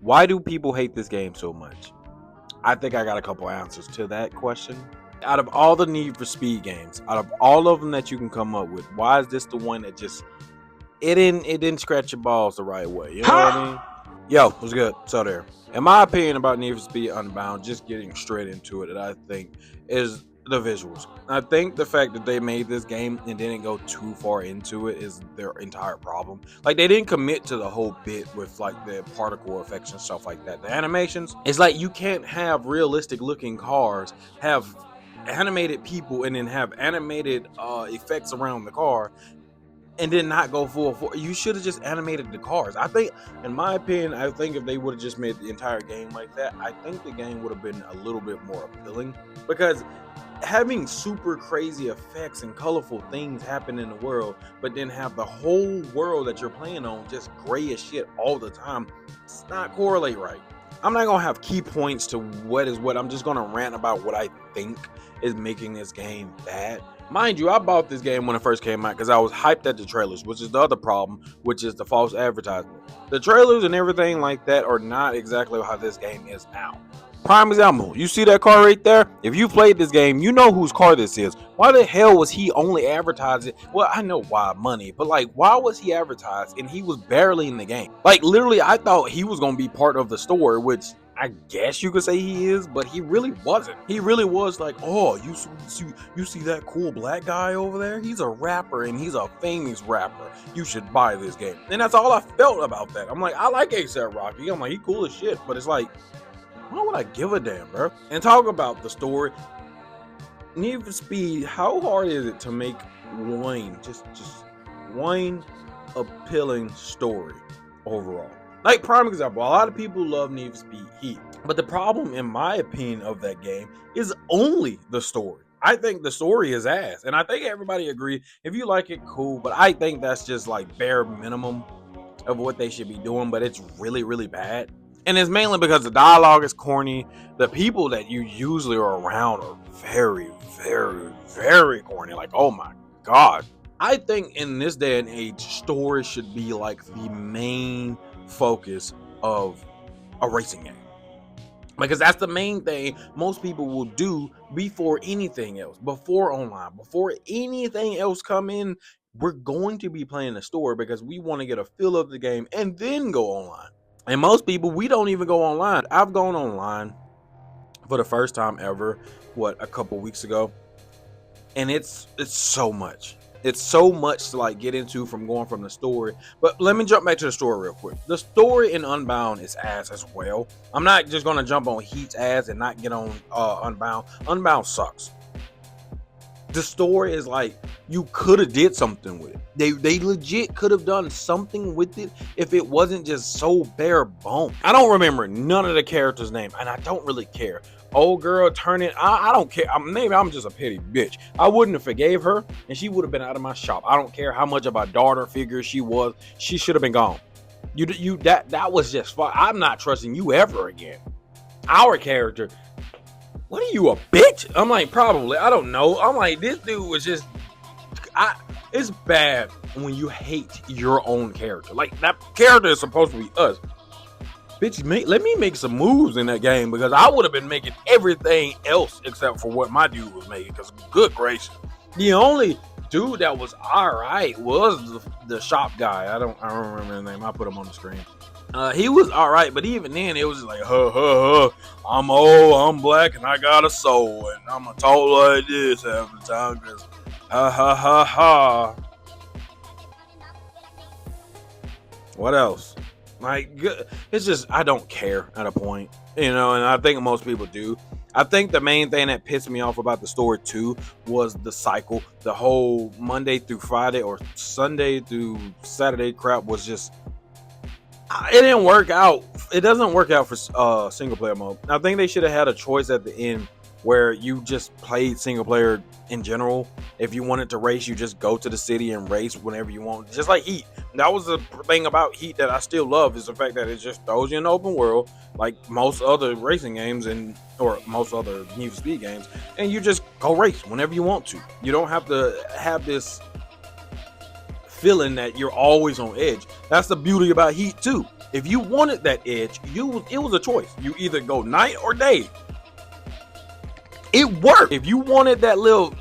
Why do people hate this game so much? I think I got a couple answers to that question. Out of all the Need for Speed games, out of all of them that you can come up with, why is this the one that just it didn't scratch your balls the right way? You know what I mean? Yo, what's good? So there. In my opinion about Need for Speed Unbound, just getting straight into it, that I think is the visuals. I think the fact that they made this game and didn't go too far into it is their entire problem. Like, they didn't commit to the whole bit with like the particle effects and stuff like that. The animations, it's like you can't have realistic looking cars, have animated people, and then have animated effects around the car, and then not go full. You should have just animated the cars. I think, in my opinion, I think if they would have just made the entire game like that, I think the game would have been a little bit more appealing. Because having super crazy effects and colorful things happen in the world, but then have the whole world that you're playing on just gray as shit all the time, it's not correlate right. I'm not gonna have key points to what is what. I'm just gonna rant about what I think is making this game bad. Mind you, I bought this game when it first came out because I was hyped at the trailers, which is the other problem, which is the false advertisement. The trailers and everything like that are not exactly how this game is now. Prime example, you see that car right there? If you played this game, you know whose car this is. Why the hell was he only advertising? Well, I know why, money, but like, why was he advertised and he was barely in the game? Like, literally, I thought he was gonna be part of the story, which I guess you could say he is, but he really wasn't. He really was like, oh, you see that cool black guy over there? He's a rapper and he's a famous rapper. You should buy this game. And that's all I felt about that. I'm like, I like A$AP Rocky. I'm like, he cool as shit, but it's like, why would I give a damn, bro? And talk about the story. Need for Speed, how hard is it to make one, just one appealing story overall? Like, prime example, a lot of people love Need for Speed Heat, but the problem, in my opinion, of that game is only the story. I think the story is ass, and I think everybody agree. If you like it, cool, but I think that's just like bare minimum of what they should be doing, but it's really, really bad. And it's mainly because the dialogue is corny. The people that you usually are around are very, very, very corny. Like, oh my God. I think in this day and age, story should be like the main focus of a racing game. Because that's the main thing most people will do before anything else. Before online, before anything else come in, we're going to be playing the story because we want to get a feel of the game and then go online. And most people, we don't even go online. I've gone online for the first time ever, a couple weeks ago. And it's so much. It's so much to like get into from going from the story. But let me jump back to the story real quick. The story in Unbound is ass as well. I'm not just going to jump on Heat's ass and not get on Unbound. Unbound sucks. The story is like, you could have did something with it. They legit could have done something with it if it wasn't just so bare bone. I don't remember none of the characters' name, and I don't really care. Old girl turning, I don't care. Maybe I'm just a petty bitch. I wouldn't have forgave her, and she would have been out of my shop. I don't care how much of a daughter figure she was. She should have been gone. That was just fun. I'm not trusting you ever again. Our character. What are you, a bitch? I'm like, probably. I don't know. I'm like, this dude was just... it's bad when you hate your own character. Like, that character is supposed to be us. Bitch, let me make some moves in that game because I would have been making everything else except for what my dude was making. Because, good gracious. The only dude that was alright was the shop guy. I don't remember his name. I put him on the screen. He was alright, but even then it was just like, I'm old, I'm black, and I got a soul, and I'm gonna talk like this half the time, cause ha. What else? Like, it's just, I don't care at a point, and I think most people do. I think the main thing that pissed me off about the story too was the cycle. The whole Monday through Friday or Sunday through Saturday crap was just, it didn't work out. It doesn't work out for single player mode. I think they should have had a choice at the end where you just played single player in general. If you wanted to race, you just go to the city and race whenever you want. Just like Heat. That was the thing about Heat that I still love, is the fact that it just throws you in the open world like most other racing games or most other Need for Speed games, and you just go race whenever you want to. You don't have to have this feeling that you're always on edge. That's the beauty about Heat too. If you wanted that edge, it was a choice. You either go night or day. It worked. If you wanted that little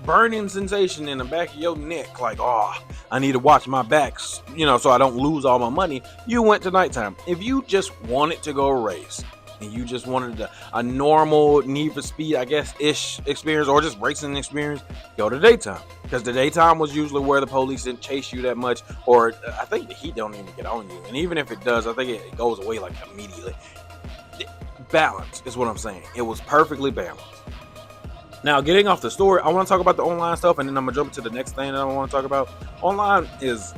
burning sensation in the back of your neck, like, oh, I need to watch my backs, so I don't lose all my money, you went to nighttime. If you just wanted to go race and you just wanted a normal Need for Speed, I guess, ish experience, or just racing experience, go to daytime. Because the daytime was usually where the police didn't chase you that much, or I think the heat don't even get on you. And even if it does, I think it goes away like immediately. Balance is what I'm saying. It was perfectly balanced. Now, getting off the story, I want to talk about the online stuff, and then I'm going to jump to the next thing that I want to talk about. Online is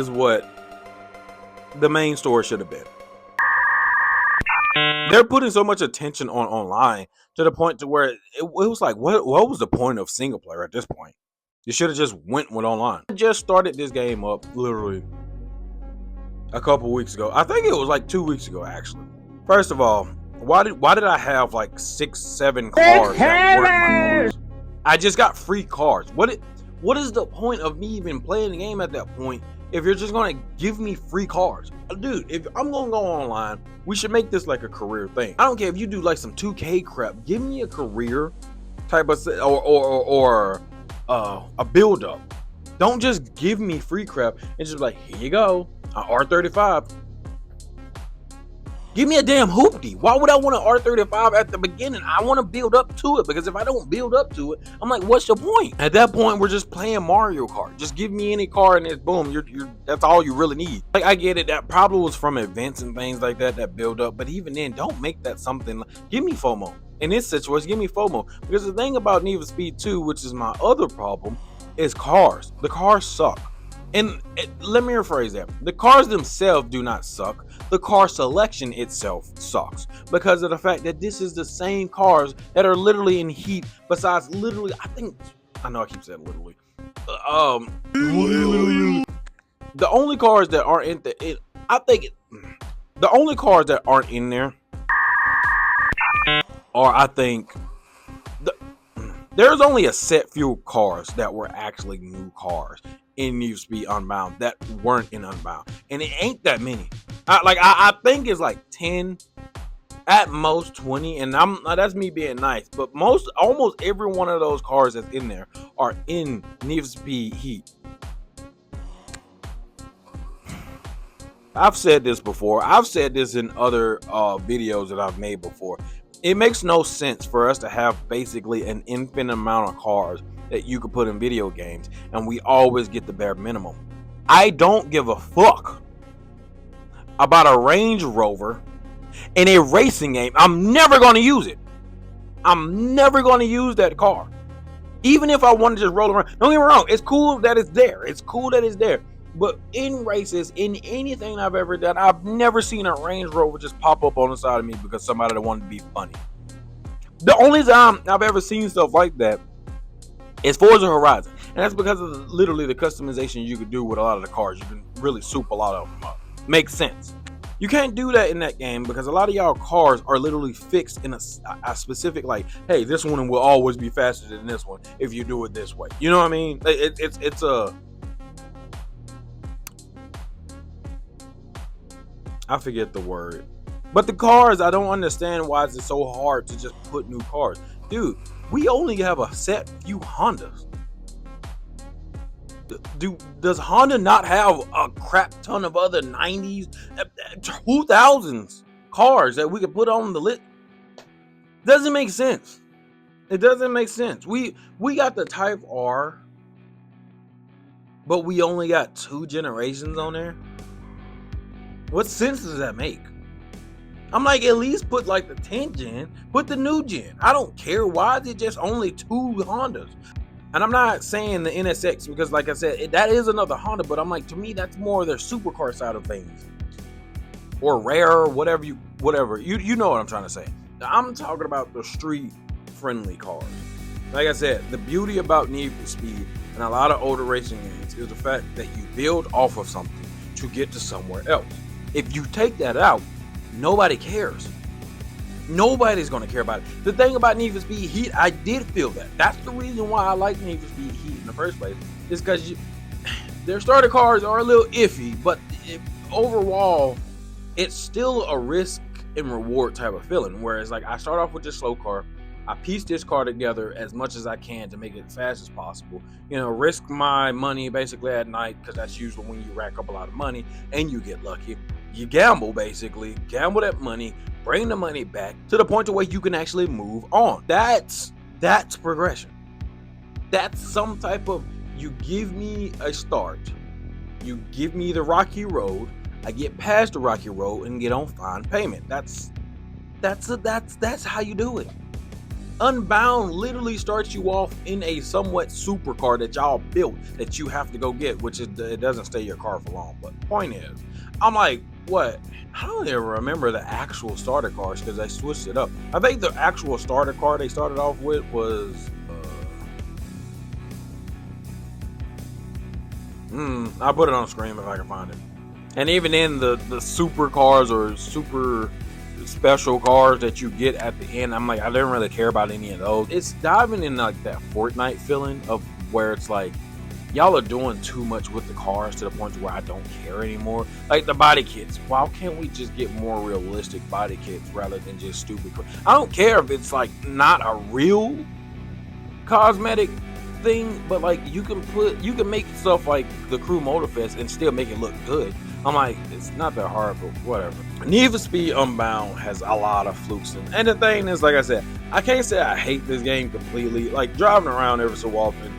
what the main story should have been. They're putting so much attention on online to the point to where it was like, what was the point of single player at this point? You should have just went with online. I just started this game up literally a couple weeks ago. I think it was like 2 weeks ago, actually. First of all, why did I have like 6-7 cars that weren't my cars? I just got free cars. What is the point of me even playing the game at that point if you're just gonna give me free cars? Dude, if I'm gonna go online, we should make this like a career thing. I don't care if you do like some 2K crap. Give me a career type of or a build up. Don't just give me free crap and just be like, here you go, an R35. Give me a damn hoopty. Why would I want an R35 at the beginning? I want to build up to it, because if I don't build up to it, I'm like, what's the point? At that point, we're just playing Mario Kart. Just give me any car and it's boom. That's all you really need. Like, I get it. That probably was from events and things like that build up. But even then, don't make that something. Give me FOMO. In this situation, give me FOMO. Because the thing about Need for Speed 2, which is my other problem, is cars. The cars suck. And let me rephrase that. The cars themselves do not suck. The car selection itself sucks because of the fact that this is the same cars that are literally in heat. Besides, literally, I know I keep saying literally. The only cars that aren't the only cars that aren't in there are, I think, there's only a set few cars that were actually new cars in Need for Speed Unbound that weren't in Unbound, and it ain't that many. I think it's like 10, at most 20, and that's me being nice. But almost every one of those cars that's in there are in Need for Speed Heat. I've said this before. I've said this in other videos that I've made before. It makes no sense for us to have basically an infinite amount of cars that you could put in video games, and we always get the bare minimum. I don't give a fuck about a Range Rover in a racing game. I'm never going to use it. I'm never going to use that car. Even if I want to just roll around. Don't get me wrong. It's cool that it's there. It's cool that it's there. But in races, in anything I've ever done, I've never seen a Range Rover just pop up on the side of me because somebody that wanted to be funny. The only time I've ever seen stuff like that is Forza Horizon. And that's because of literally the customization you could do with a lot of the cars. You can really soup a lot of them up. Makes sense. You can't do that in that game because a lot of y'all cars are literally fixed in a specific, like, hey, this one will always be faster than this one if you do it this way. You know what I mean? It's I forget the word. But the cars, I don't understand why is it so hard to just put new cars. Dude, we only have a set few Hondas. Does Honda not have a crap ton of other 90s, 2000s cars that we could put on the list? Doesn't make sense. It doesn't make sense. We got the Type R, but we only got 2 generations on there. What sense does that make? I'm like, at least put like the 10th gen, put the new gen. I don't care. Why is it just only 2 Hondas? And I'm not saying the NSX because, like I said, that is another Honda, but I'm like, to me, that's more their supercar side of things. Or rare, whatever. You know what I'm trying to say. I'm talking about the street-friendly cars. Like I said, the beauty about Need for Speed and a lot of older racing games is the fact that you build off of something to get to somewhere else. If you take that out, nobody cares. Nobody's going to care about it. The thing about Need for Speed Heat, I did feel that. That's the reason why I like Need for Speed Heat in the first place. Is because Their starter cars are a little iffy, but overall, it's still a risk and reward type of feeling. Whereas, like, I start off with this slow car, I piece this car together as much as I can to make it as fast as possible. You know, risk my money basically at night, because that's usually when you rack up a lot of money and you get lucky. You gamble, basically, gamble that money, bring the money back to the point to where you can actually move on. That's progression. That's some type of, you give me a start, you give me the rocky road, I get past the rocky road and get on fine payment. That's how you do it. Unbound literally starts you off in a somewhat supercar that y'all built that you have to go get, which is, it doesn't stay your car for long. But point is, I'm like, what? I don't even remember the actual starter cars because they switched it up. I think the actual starter car they started off with was I'll put it on screen if I can find it. And even in the super cars or super special cars that you get at the end, I'm like, I didn't really care about any of those. It's diving in like that Fortnite feeling of where it's like, y'all are doing too much with the cars to the point where I don't care anymore. Like the body kits, why can't we just get more realistic body kits rather than just stupid? I don't care if it's like not a real cosmetic thing, but like you can make stuff like the Crew Motorfest and still make it look good. I'm like, it's not that hard, but whatever. Need for Speed Unbound has a lot of flukes in it. And the thing is, like I said, I can't say I hate this game completely. Like driving around every so often,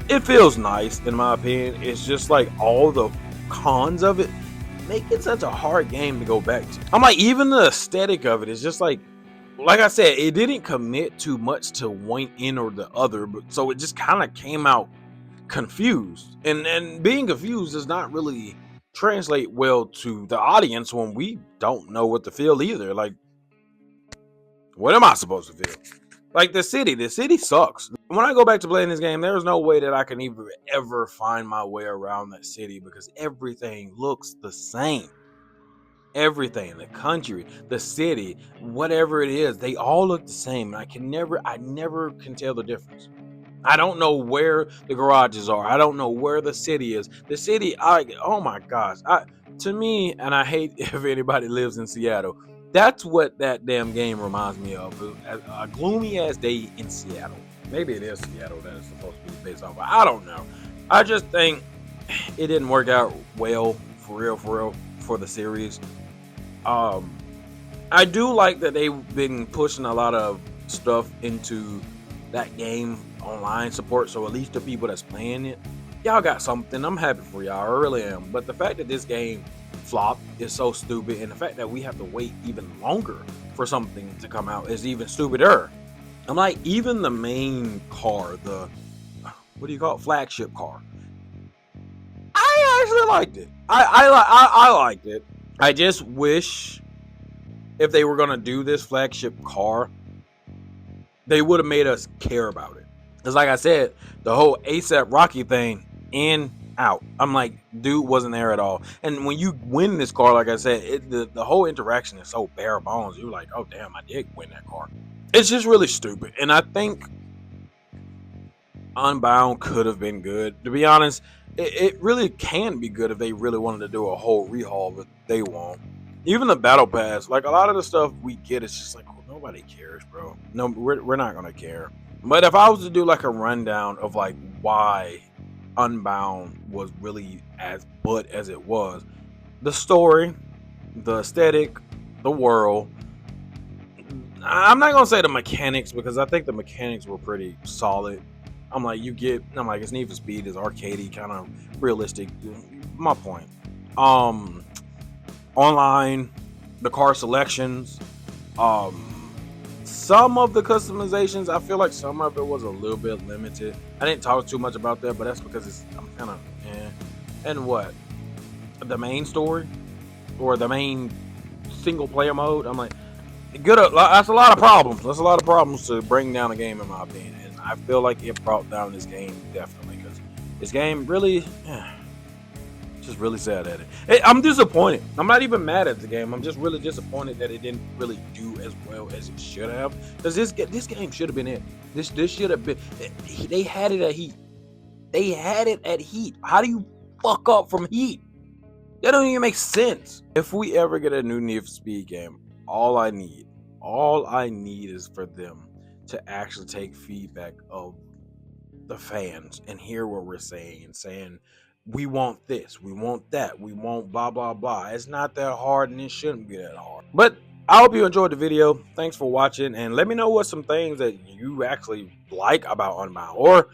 it feels nice in my opinion. It's just like all the cons of it make it such a hard game to go back to. I'm like, even the aesthetic of it is just like I said, it didn't commit too much to one end or the other, but so it just kind of came out confused. And being confused does not really translate well to the audience when we don't know what to feel either. Like, what am I supposed to feel? Like the city sucks. When I go back to playing this game, there's no way that I can even ever find my way around that city because everything looks the same. Everything, the country, the city, whatever it is, they all look the same. And I never can tell the difference. I don't know where the garages are. I don't know where the city is. The city, oh my gosh. To me, and I hate if anybody lives in Seattle, that's what that damn game reminds me of. A gloomy ass day in Seattle. Maybe it is Seattle that it's supposed to be based off of. I don't know. I just think it didn't work out well, for real, for the series. I do like that they've been pushing a lot of stuff into that game online support, so at least the people that's playing it, y'all got something. I'm happy for y'all, I really am. But the fact that this game flopped is so stupid, and the fact that we have to wait even longer for something to come out is even stupider. I'm like, even the main car, the what do you call it, flagship car, I actually liked it. I liked it. I just wish if they were gonna do this flagship car, they would have made us care about it. Because like I said, the whole ASAP Rocky thing, in, out. I'm like, dude wasn't there at all. And when you win this car, like I said, the whole interaction is so bare bones. You're like, oh damn, I did win that car. It's just really stupid. And I think Unbound could have been good. To be honest, it really can be good if they really wanted to do a whole rehaul, but they won't. Even the battle pass, like a lot of the stuff we get, it's just like, oh, nobody cares, bro. No, we're not gonna care. But if I was to do like a rundown of like why Unbound was really as butt as it was, the story, the aesthetic, the world. I'm not gonna say the mechanics because I think the mechanics were pretty solid. I'm like, it's Need for Speed, is arcadey, kind of realistic. My point. Online, the car selections, some of the customizations, I feel like some of it was a little bit limited. I didn't talk too much about that, but that's because I'm kind of And what? The main story or the main single player mode? I'm like, that's a lot of problems. That's a lot of problems to bring down a game, in my opinion. And I feel like it brought down this game definitely, because this game really, just really sad at it. I'm disappointed. I'm not even mad at the game. I'm just really disappointed that it didn't really do as well as it should have. Because this game should have been it. This should have been. They had it at heat. How do you fuck up from heat. That don't even make sense. If we ever get a new Need for Speed game, all I need is for them to actually take feedback of the fans and hear what we're saying we want this, we want that, we want blah blah blah. It's not that hard and it shouldn't be that hard. But I hope you enjoyed the video. Thanks for watching, and let me know what some things that you actually like about Unbound, or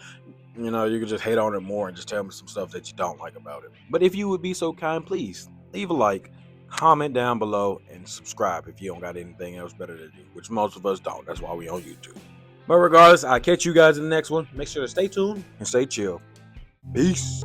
you know, you can just hate on it more and just tell me some stuff that you don't like about it. But if you would be so kind, please leave a like, comment down below, and subscribe if you don't got anything else better to do, which most of us don't. That's why we on YouTube. But regardless, I'll catch you guys in the next one. Make sure to stay tuned and stay chill. Peace.